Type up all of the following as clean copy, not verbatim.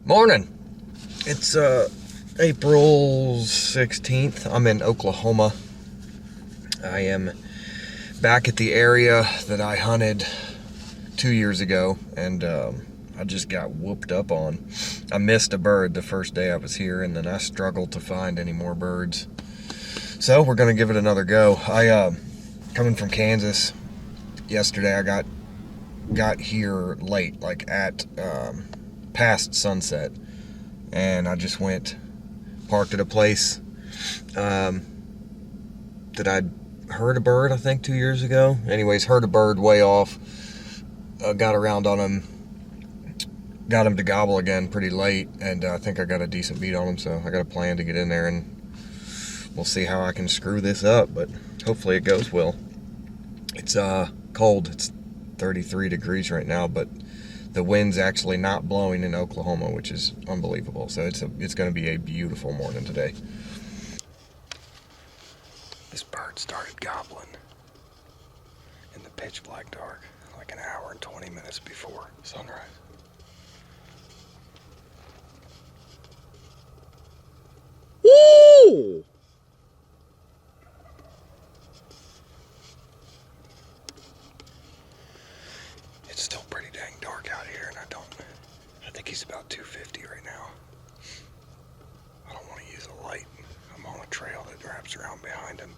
Morning. It's April 16th. I'm in Oklahoma. I am back at the area that I hunted 2 years ago, and I just got whooped up on. I missed a bird the first day I was here, and then I struggled to find any more birds. So we're gonna give it another go. Coming from Kansas yesterday, I got here late, like at past sunset, and I just parked at a place that I'd heard a bird, I think 2 years ago. Anyways, heard a bird way off, got around on him, got him to gobble again pretty late, and I think I got a decent beat on him, so I got a plan to get in there, and we'll see how I can screw this up, but hopefully it goes well. It's cold. It's 33 degrees right now, but the wind's actually not blowing in Oklahoma, which is unbelievable. So it's going to be a beautiful morning today. This bird started gobbling in the pitch black dark, like an hour and 20 minutes before sunrise. Woo! It's still pretty dang dark out here, and I think he's about 250 right now. I don't want to use a light. I'm on a trail that wraps around behind him.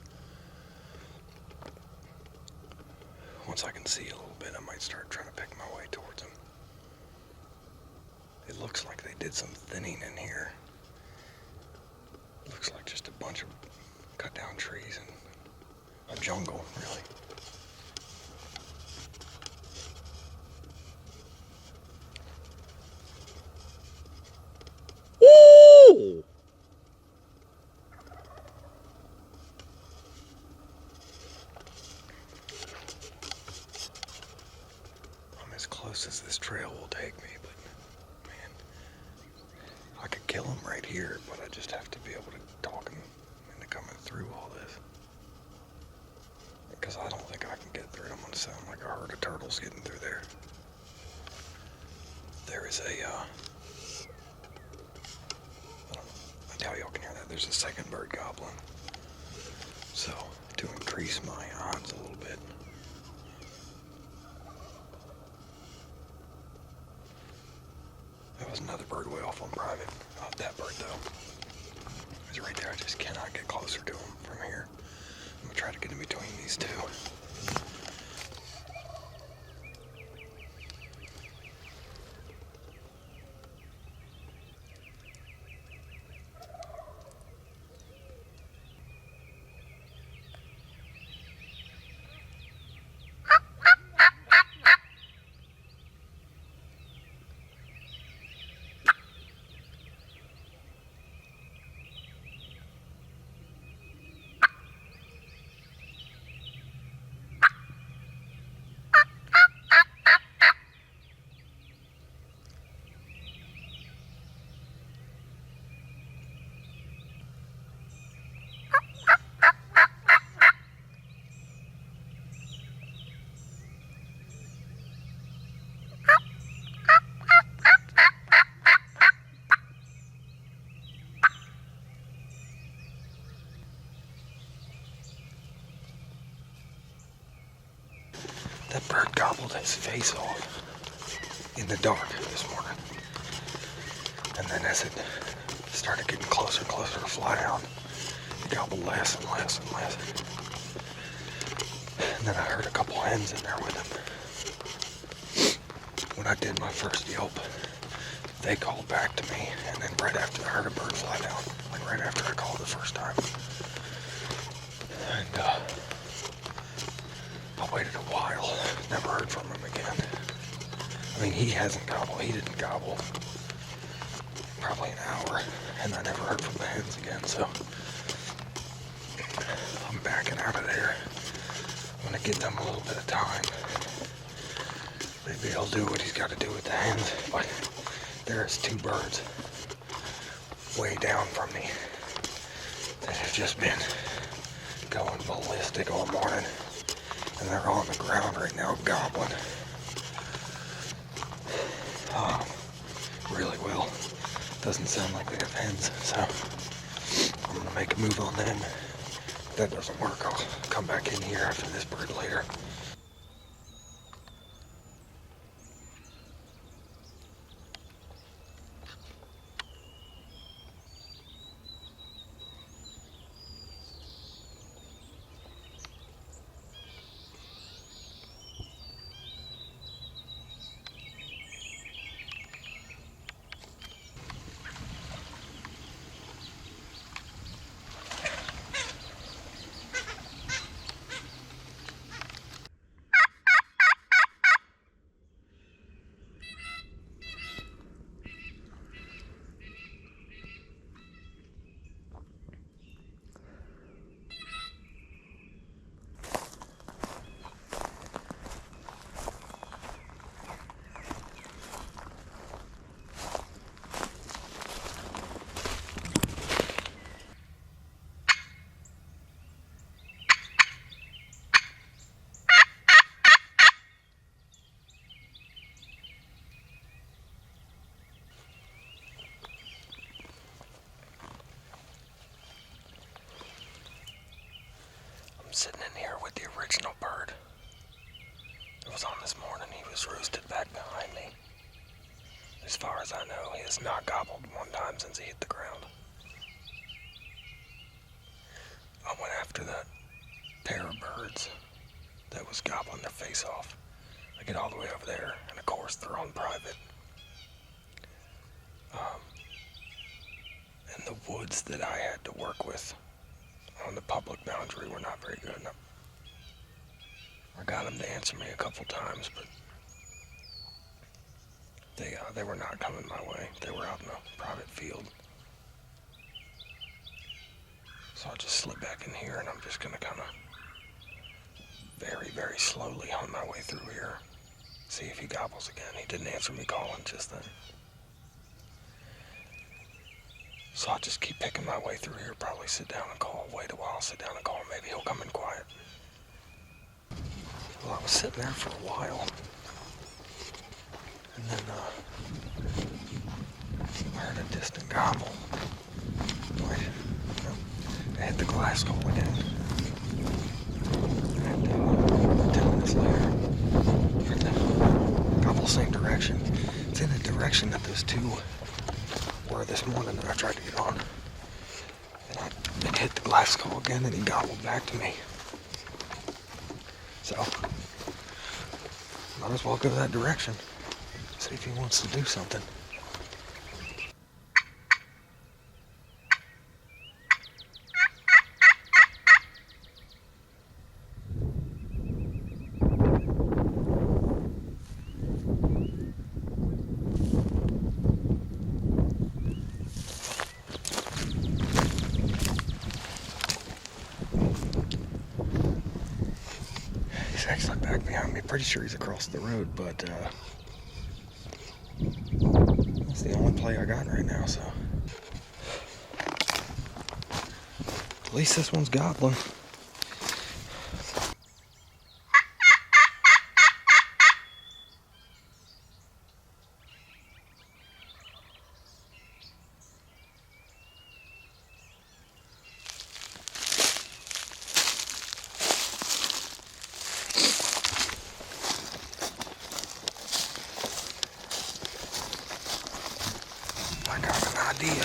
Once I can see a little bit, I might start trying to pick my way towards him. It looks like they did some thinning in here. It looks like just a bunch of cut down trees and a jungle, really. Woo! I'm as close as this trail will take me, but man, I could kill him right here, but I just have to be able to talk him into coming through all this. Because I don't think I can get through. I'm going to sound like a herd of turtles getting through there. There is I doubt y'all can hear that. There's a second bird gobbling. So, to increase my odds a little bit, that was another bird way off on private. Not that bird though. He's right there. I just cannot get closer to him from here. I'm gonna try to get in between these two. That bird gobbled his face off in the dark this morning. And then as it started getting closer and closer to fly out, it gobbled less and less and less. And then I heard a couple hens in there with him. When I did my first yelp, they called back to me, and then right after I heard a bird fly down, like right after I called the first time. And I waited a while, never heard from him again. I mean, he hasn't gobbled, he didn't gobble probably an hour, and I never heard from the hens again, so I'm backing out of there. I'm gonna give them a little bit of time. Maybe he'll do what he's got to do with the hens, but there's two birds way down from me that have just been going ballistic all morning. And they're on the ground right now gobbling really well. Doesn't sound like they have hens, so I'm gonna make a move on them. If that doesn't work, I'll come back in here after this bird later. I'm sitting in here with the original bird. It was on this morning. He was roosted back behind me. As far as I know, he has not gobbled one time since he hit the ground. I went after that pair of birds that was gobbling their face off. I get all the way over there, and of course they're on private. And the woods that I had to work with on the public boundary were not very good. I got them to answer me a couple times, but they were not coming my way. They were out in a private field. So I just slid back in here, and I'm just gonna kind of very, very slowly hunt my way through here. See if he gobbles again. He didn't answer me calling just then. So I'll just keep picking my way through here, probably sit down and call, wait a while, sit down and call, maybe he'll come in quiet. Well, I was sitting there for a while, and then I heard a distant gobble. Wait, no, I hit the glass call again. And 10 minutes later, I heard the gobble same direction. It's in the direction that those two were this morning that I tried to get on. And I hit the glass call again, and he gobbled back to me. So, might as well go that direction. See if he wants to do something. He's actually back behind me. Pretty sure he's across the road, but that's the only play I got right now, so. At least this one's gobbling. I got an idea.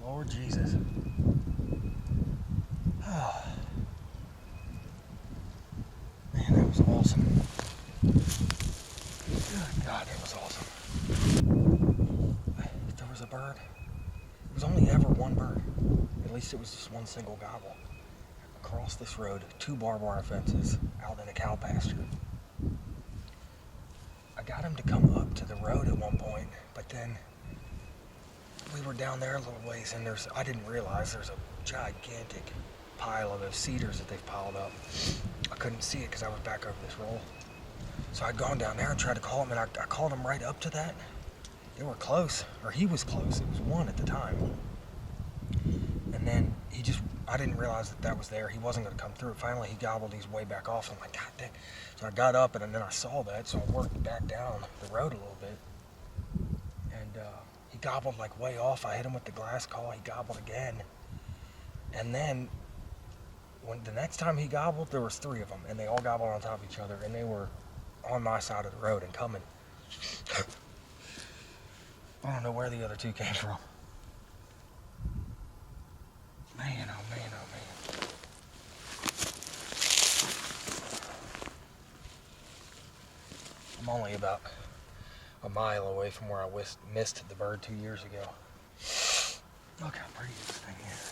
Lord Jesus. Oh. Man, that was awesome. Good God, that was awesome. If there was a bird, it was only ever one bird. At least it was just one single gobble. Across this road, 2 barbed wire fences out in a cow pasture. I got him to come up to the road at one point, but then we were down there a little ways, and I didn't realize there's a gigantic pile of those cedars that they've piled up. I couldn't see it because I was back over this roll. So I'd gone down there and tried to call him, and I called him right up to that. They were close, or he was close. It was one at the time. And then I didn't realize that was there. He wasn't going to come through. Finally, he gobbled his way back off. I'm like, God dang. So I got up, and then I saw that, so I worked back down the road a little bit. And he gobbled like way off. I hit him with the glass call. He gobbled again. And then the next time he gobbled, there was 3 of them, and they all gobbled on top of each other, and they were on my side of the road and coming. I don't know where the other 2 came from. Man, oh man, oh man. I'm only about a mile away from where I missed the bird 2 years ago. Look how pretty this thing is.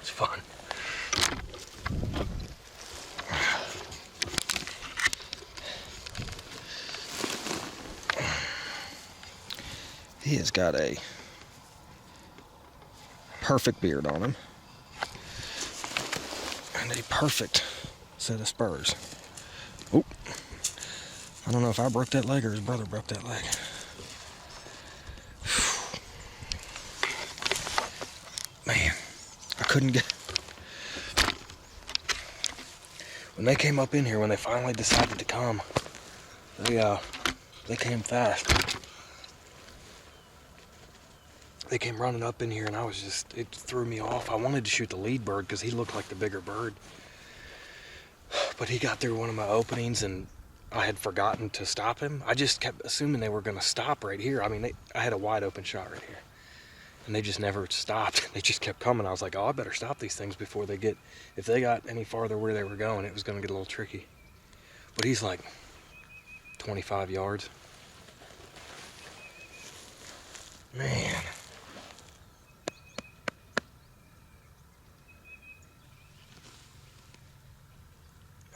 Fun. He has got a perfect beard on him and a perfect set of spurs. Oop. I don't know if I broke that leg or his brother broke that leg. Man. Couldn't get. When they came up in here, when they finally decided to come, they came fast. They came running up in here, and it threw me off. I wanted to shoot the lead bird because he looked like the bigger bird, but he got through one of my openings, and I had forgotten to stop him. I just kept assuming they were going to stop right here. I mean, I had a wide open shot right here. And they just never stopped. They just kept coming. I was like, oh, I better stop these things before if they got any farther where they were going, it was going to get a little tricky. But he's like 25 yards. Man.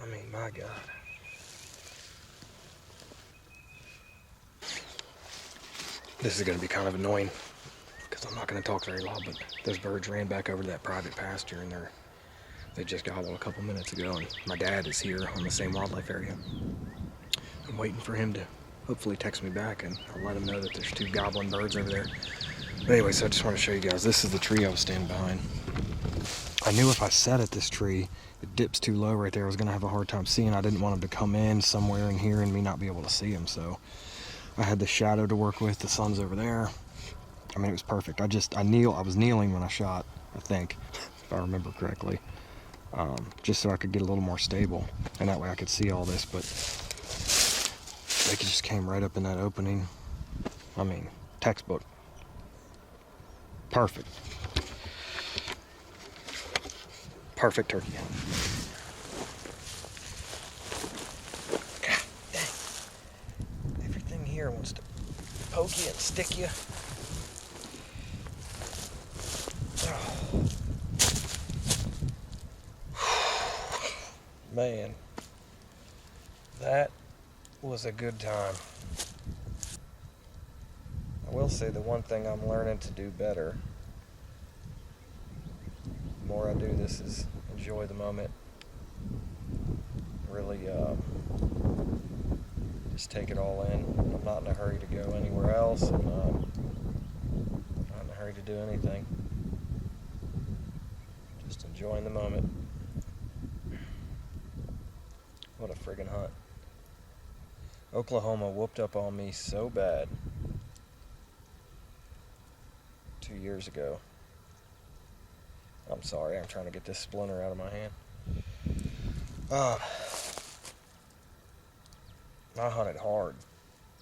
I mean, my God. This is going to be kind of annoying, because I'm not going to talk very loud, but those birds ran back over to that private pasture, and they just gobbled a couple minutes ago, and my dad is here on the same wildlife area. I'm waiting for him to hopefully text me back, and I'll let him know that there's 2 gobbling birds over there. But anyway, so I just want to show you guys, this is the tree I was standing behind. I knew if I sat at this tree, it dips too low right there, I was going to have a hard time seeing. I didn't want him to come in somewhere in here and me not be able to see him, so I had the shadow to work with. The sun's over there. I mean, it was perfect. I was kneeling when I shot, I think, if I remember correctly, just so I could get a little more stable, and that way I could see all this, but they just came right up in that opening. I mean, textbook. Perfect. Perfect turkey. God dang. Everything here wants to poke you and stick you. Oh. Man, that was a good time. I will say the one thing I'm learning to do better, the more I do this, is enjoy the moment. Really just take it all in. I'm not in a hurry to go anywhere else. I'm not in a hurry to do anything. Just enjoying the moment. What a friggin' hunt. Oklahoma whooped up on me so bad 2 years ago. I'm sorry, I'm trying to get this splinter out of my hand. I hunted hard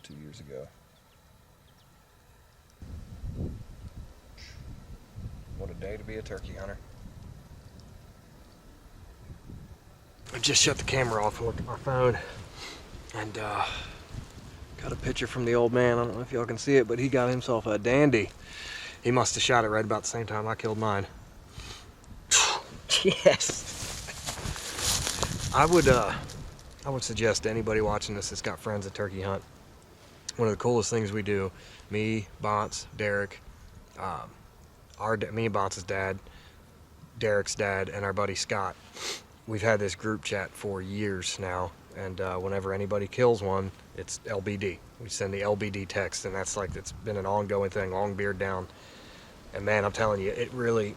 2 years ago. What a day to be a turkey hunter. I just shut the camera off and looked at my phone and got a picture from the old man. I don't know if y'all can see it, but he got himself a dandy. He must have shot it right about the same time I killed mine. Yes. I would suggest to anybody watching this that's got friends that turkey hunt, one of the coolest things we do, me, Bonce, Derek, me and Bonce's dad, Derek's dad, and our buddy Scott, we've had this group chat for years now, and whenever anybody kills one, it's LBD. We send the LBD text, and that's like, it's been an ongoing thing, long beard down. And man, I'm telling you, it really,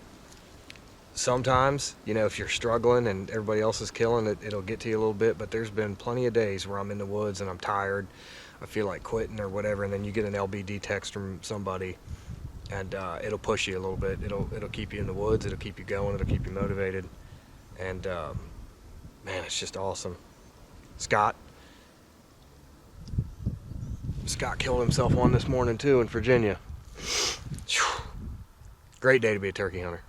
sometimes, you know, if you're struggling and everybody else is killing it, it'll get to you a little bit, but there's been plenty of days where I'm in the woods and I'm tired, I feel like quitting or whatever, and then you get an LBD text from somebody, and it'll push you a little bit. It'll keep you in the woods, it'll keep you going, it'll keep you motivated, and man, it's just awesome. Scott killed himself one this morning too in Virginia. Great day to be a turkey hunter.